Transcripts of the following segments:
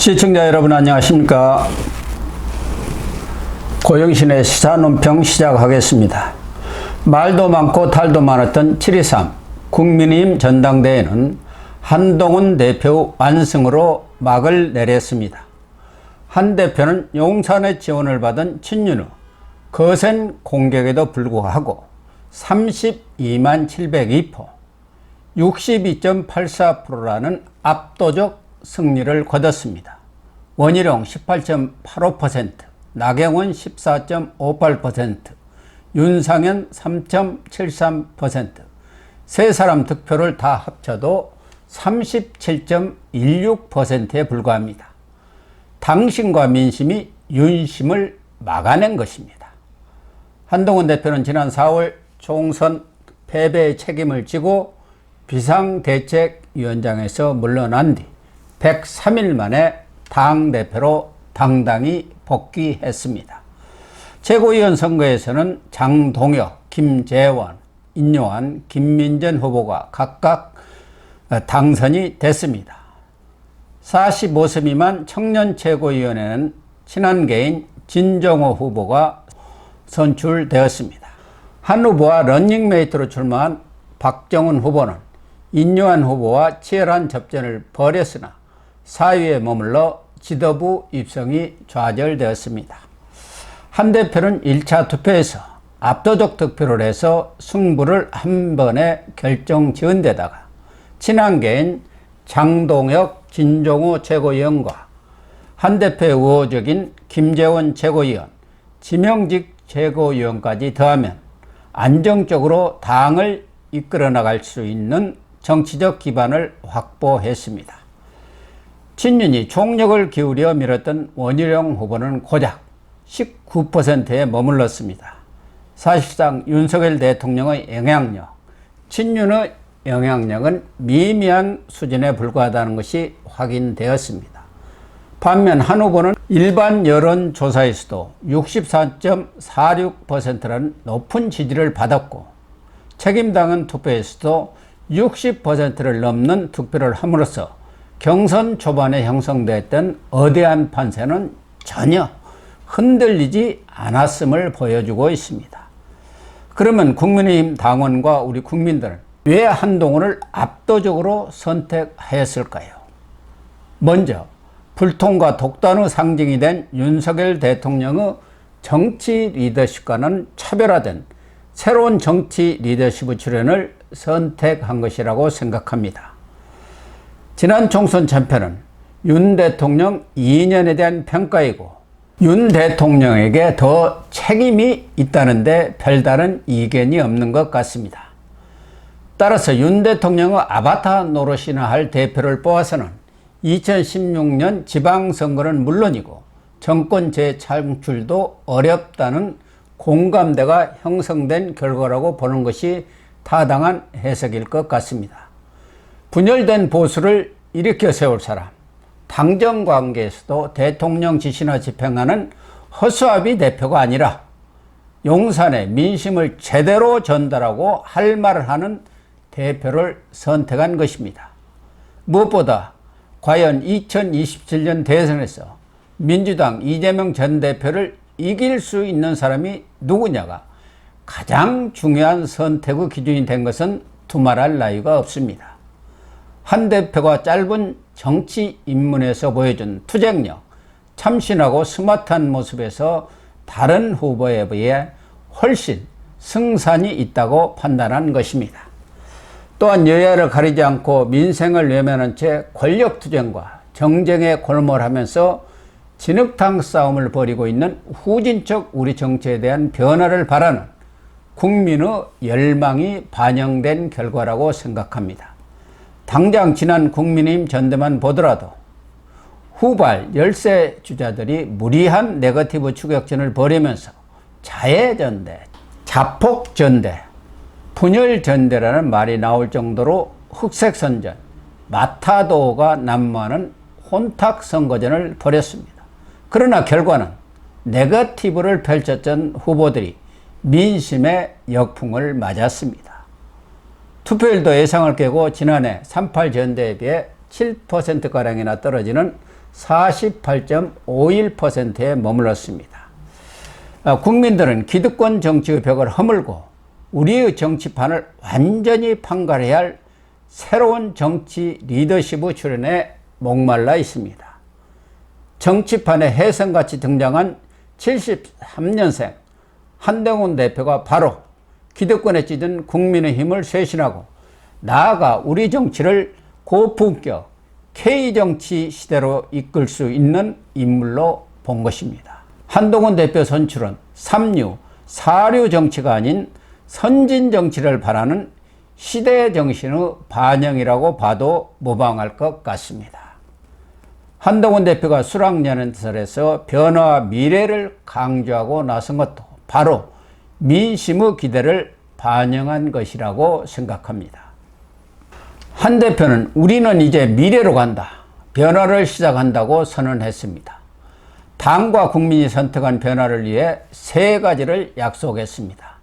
시청자 여러분 안녕하십니까. 고영신의 시사논평 시작하겠습니다. 말도 많고 탈도 많았던 7.23 국민의힘 전당대회는 한동훈 대표 완승으로 막을 내렸습니다. 한 대표는 용산의 지원을 받은 친윤의 거센 공격에도 불구하고 32만 702표, 62.84%라는 압도적 승리를 거뒀습니다. 원희룡 18.85%, 나경원 14.58%, 윤상현 3.73%, 세 사람 득표를 다 합쳐도 37.16%에 불과합니다. 당심과 민심이 윤심을 막아낸 것입니다. 한동훈 대표는 지난 4월 총선 패배의 책임을 지고 비상대책위원장에서 물러난 뒤 103일 만에 당대표로 당당히 복귀했습니다. 최고위원 선거에서는 장동혁, 김재원, 인요한, 김민전 후보가 각각 당선이 됐습니다. 45세 미만 청년 최고위원회는 친한계인 진정호 후보가 선출되었습니다. 한 후보와 런닝메이트로 출마한 박정훈 후보는 인요한 후보와 치열한 접전을 벌였으나 4위에 머물러 지도부 입성이 좌절되었습니다. 한 대표는 1차 투표에서 압도적 득표를 해서 승부를 한 번에 결정지은 데다가 친한계인 장동혁, 진종호 최고위원과 한 대표의 우호적인 김재원 최고위원, 지명직 최고위원까지 더하면 안정적으로 당을 이끌어 나갈 수 있는 정치적 기반을 확보했습니다. 친윤이 총력을 기울여 밀었던 원희룡 후보는 고작 19%에 머물렀습니다. 사실상 윤석열 대통령의 영향력, 친윤의 영향력은 미미한 수준에 불과하다는 것이 확인되었습니다. 반면 한 후보는 일반 여론조사에서도 64.46%라는 높은 지지를 받았고 책임당원 투표에서도 60%를 넘는 득표를 함으로써 경선 초반에 형성됐던 거대한 판세는 전혀 흔들리지 않았음을 보여주고 있습니다. 그러면 국민의힘 당원과 우리 국민들은 왜 한동훈을 압도적으로 선택하였을까요? 먼저 불통과 독단의 상징이 된 윤석열 대통령의 정치 리더십과는 차별화된 새로운 정치 리더십의 출현을 선택한 것이라고 생각합니다. 지난 총선 참패는 윤 대통령 2년에 대한 평가이고 윤 대통령에게 더 책임이 있다는데 별다른 이견이 없는 것 같습니다. 따라서 윤 대통령의 아바타 노릇이나 할 대표를 뽑아서는 2016년 지방선거는 물론이고 정권 재창출도 어렵다는 공감대가 형성된 결과라고 보는 것이 타당한 해석일 것 같습니다. 분열된 보수를 일으켜 세울 사람, 당정 관계에서도 대통령 지시나 집행하는 허수아비 대표가 아니라 용산의 민심을 제대로 전달하고 할 말을 하는 대표를 선택한 것입니다. 무엇보다 과연 2027년 대선에서 민주당 이재명 전 대표를 이길 수 있는 사람이 누구냐가 가장 중요한 선택의 기준이 된 것은 두말할 나위가 없습니다. 한 대표가 짧은 정치 입문에서 보여준 투쟁력, 참신하고 스마트한 모습에서 다른 후보에 비해 훨씬 승산이 있다고 판단한 것입니다. 또한 여야를 가리지 않고 민생을 외면한 채 권력투쟁과 정쟁에 골몰하면서 진흙탕 싸움을 벌이고 있는 후진적 우리 정치에 대한 변화를 바라는 국민의 열망이 반영된 결과라고 생각합니다. 당장 지난 국민의힘 전대만 보더라도 후발 열세 주자들이 무리한 네거티브 추격전을 벌이면서 자해전대, 자폭전대, 분열전대라는 말이 나올 정도로 흑색선전, 마타도가 난무하는 혼탁선거전을 벌였습니다. 그러나 결과는 네거티브를 펼쳤던 후보들이 민심의 역풍을 맞았습니다. 투표율도 예상을 깨고 지난해 3.8 전대에 비해 7%가량이나 떨어지는 48.51%에 머물렀습니다. 국민들은 기득권 정치의 벽을 허물고 우리의 정치판을 완전히 판가해야 할 새로운 정치 리더십의 출현에 목말라 있습니다. 정치판에 혜성같이 등장한 73년생 한동훈 대표가 바로 기득권에 찌든 국민의힘을 쇄신하고 나아가 우리 정치를 고품격 K정치 시대로 이끌 수 있는 인물로 본 것입니다. 한동훈 대표 선출은 삼류, 사류 정치가 아닌 선진 정치를 바라는 시대 정신의 반영이라고 봐도 무방할 것 같습니다. 한동훈 대표가 수락연설에서 변화와 미래를 강조하고 나선 것도 바로 민심의 기대를 반영한 것이라고 생각합니다. 한 대표는 우리는 이제 미래로 간다, 변화를 시작한다고 선언했습니다. 당과 국민이 선택한 변화를 위해 세 가지를 약속했습니다.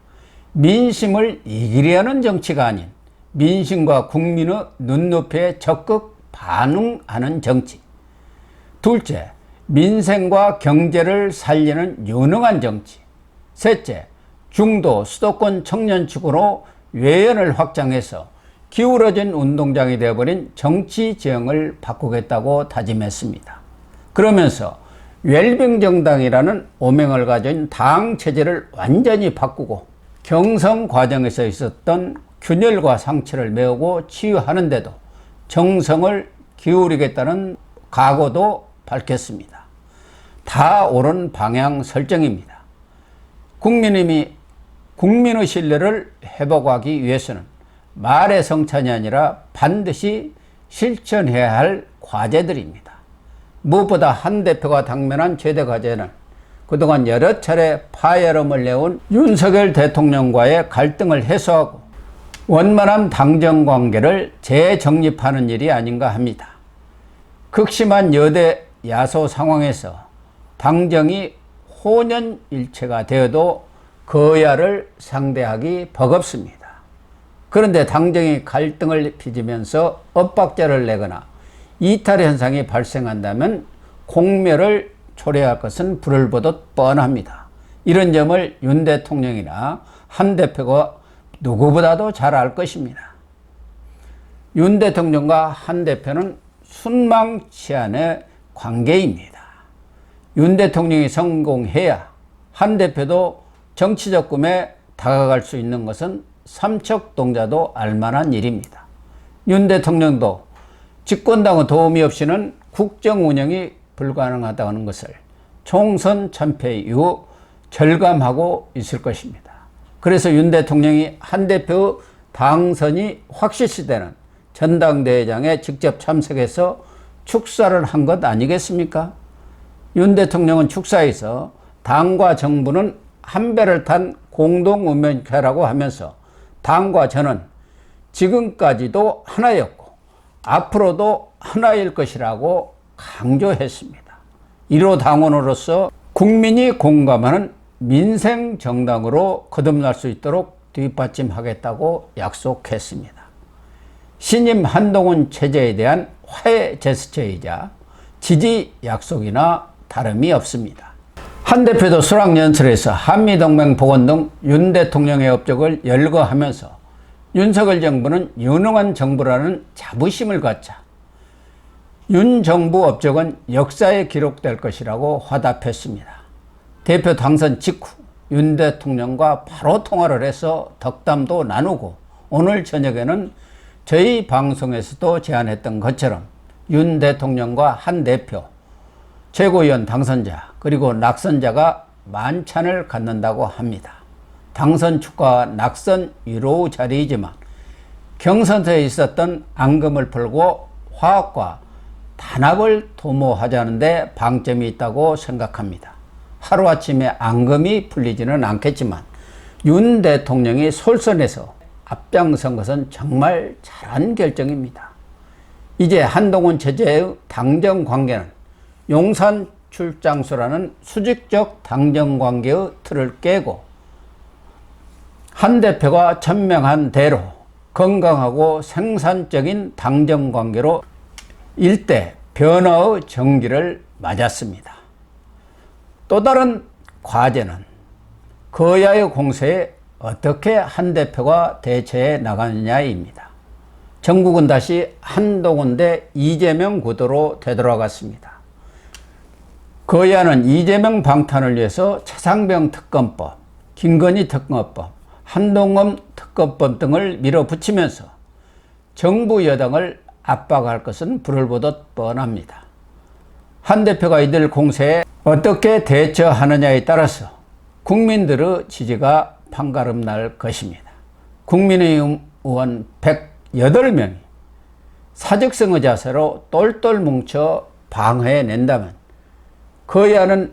민심을 이기려는 정치가 아닌 민심과 국민의 눈높이에 적극 반응하는 정치. 둘째, 민생과 경제를 살리는 유능한 정치. 셋째, 중도 수도권 청년 축으로 외연을 확장해서 기울어진 운동장이 되어버린 정치 지형을 바꾸겠다고 다짐했습니다. 그러면서 웰빙정당이라는 오명을 가진 당 체제를 완전히 바꾸고 경선 과정에서 있었던 균열과 상처를 메우고 치유하는데도 정성을 기울이겠다는 각오도 밝혔습니다. 다 옳은 방향 설정입니다. 국민의힘이 국민의 신뢰를 회복하기 위해서는 말의 성찬이 아니라 반드시 실천해야 할 과제들입니다. 무엇보다 한 대표가 당면한 최대 과제는 그동안 여러 차례 파열음을 내온 윤석열 대통령과의 갈등을 해소하고 원만한 당정 관계를 재정립하는 일이 아닌가 합니다. 극심한 여대 야소 상황에서 당정이 혼연일체가 되어도 거야를 상대하기 버겁습니다. 그런데 당정이 갈등을 빚으면서 엇박자를 내거나 이탈 현상이 발생한다면 공멸을 초래할 것은 불을 보듯 뻔합니다. 이런 점을 윤 대통령이나 한 대표가 누구보다도 잘 알 것입니다. 윤 대통령과 한 대표는 순망치안의 관계입니다. 윤 대통령이 성공해야 한 대표도 정치적 꿈에 다가갈 수 있는 것은 삼척동자도 알만한 일입니다. 윤 대통령도 집권당의 도움이 없이는 국정 운영이 불가능하다는 것을 총선 참패 이후 절감하고 있을 것입니다. 그래서 윤 대통령이 한 대표의 당선이 확실시되는 전당대회장에 직접 참석해서 축사를 한 것 아니겠습니까? 윤 대통령은 축사에서 당과 정부는 한 배를 탄 공동운명체라고 하면서 당과 저는 지금까지도 하나였고 앞으로도 하나일 것이라고 강조했습니다. 1호 당원으로서 국민이 공감하는 민생정당으로 거듭날 수 있도록 뒷받침하겠다고 약속했습니다. 신임 한동훈 체제에 대한 화해 제스처이자 지지 약속이나 다름이 없습니다. 한 대표도 수락연설에서 한미동맹 복원 등 윤 대통령의 업적을 열거하면서 윤석열 정부는 유능한 정부라는 자부심을 갖자 윤 정부 업적은 역사에 기록될 것이라고 화답했습니다. 대표 당선 직후 윤 대통령과 바로 통화를 해서 덕담도 나누고 오늘 저녁에는 저희 방송에서도 제안했던 것처럼 윤 대통령과 한 대표, 최고위원 당선자 그리고 낙선자가 만찬을 갖는다고 합니다. 당선 축하와 낙선 위로 자리이지만 경선서에 있었던 앙금을 풀고 화합과 단합을 도모하자는 데 방점이 있다고 생각합니다. 하루아침에 앙금이 풀리지는 않겠지만 윤 대통령이 솔선해서 앞장선 것은 정말 잘한 결정입니다. 이제 한동훈 체제의 당정 관계는 용산 출장소라는 수직적 당정 관계의 틀을 깨고 한 대표가 천명한 대로 건강하고 생산적인 당정 관계로 일대 변화의 전기를 맞았습니다. 또 다른 과제는 거야의 공세에 어떻게 한 대표가 대처해 나가느냐입니다. 전국은 다시 한동훈 대 이재명 구도로 되돌아갔습니다. 거야는 이재명 방탄을 위해서 차상병 특검법, 김건희 특검법, 한동훈 특검법 등을 밀어붙이면서 정부 여당을 압박할 것은 불을 보듯 뻔합니다. 한 대표가 이들 공세에 어떻게 대처하느냐에 따라서 국민들의 지지가 판가름 날 것입니다. 국민의힘 의원 108명이 사직성의 자세로 똘똘 뭉쳐 방해낸다면 거야는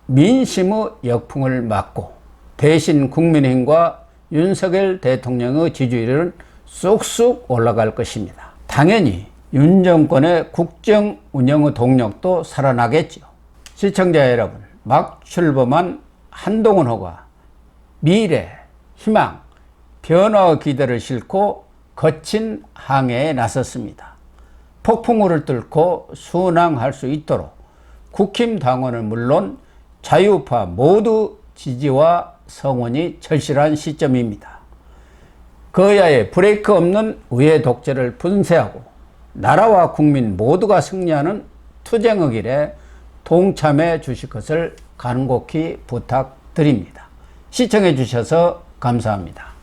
민심의 역풍을 맞고 대신 국민의힘과 윤석열 대통령의 지지율은 쑥쑥 올라갈 것입니다. 당연히 윤 정권의 국정 운영의 동력도 살아나겠죠. 시청자 여러분, 막 출범한 한동훈 후보가 미래, 희망, 변화의 기대를 싣고 거친 항해에 나섰습니다. 폭풍우를 뚫고 순항할 수 있도록 국힘 당원은 물론 자유파 모두 지지와 성원이 절실한 시점입니다. 거야의 브레이크 없는 우회 독재를 분쇄하고 나라와 국민 모두가 승리하는 투쟁의 길에 동참해 주실 것을 간곡히 부탁드립니다. 시청해 주셔서 감사합니다.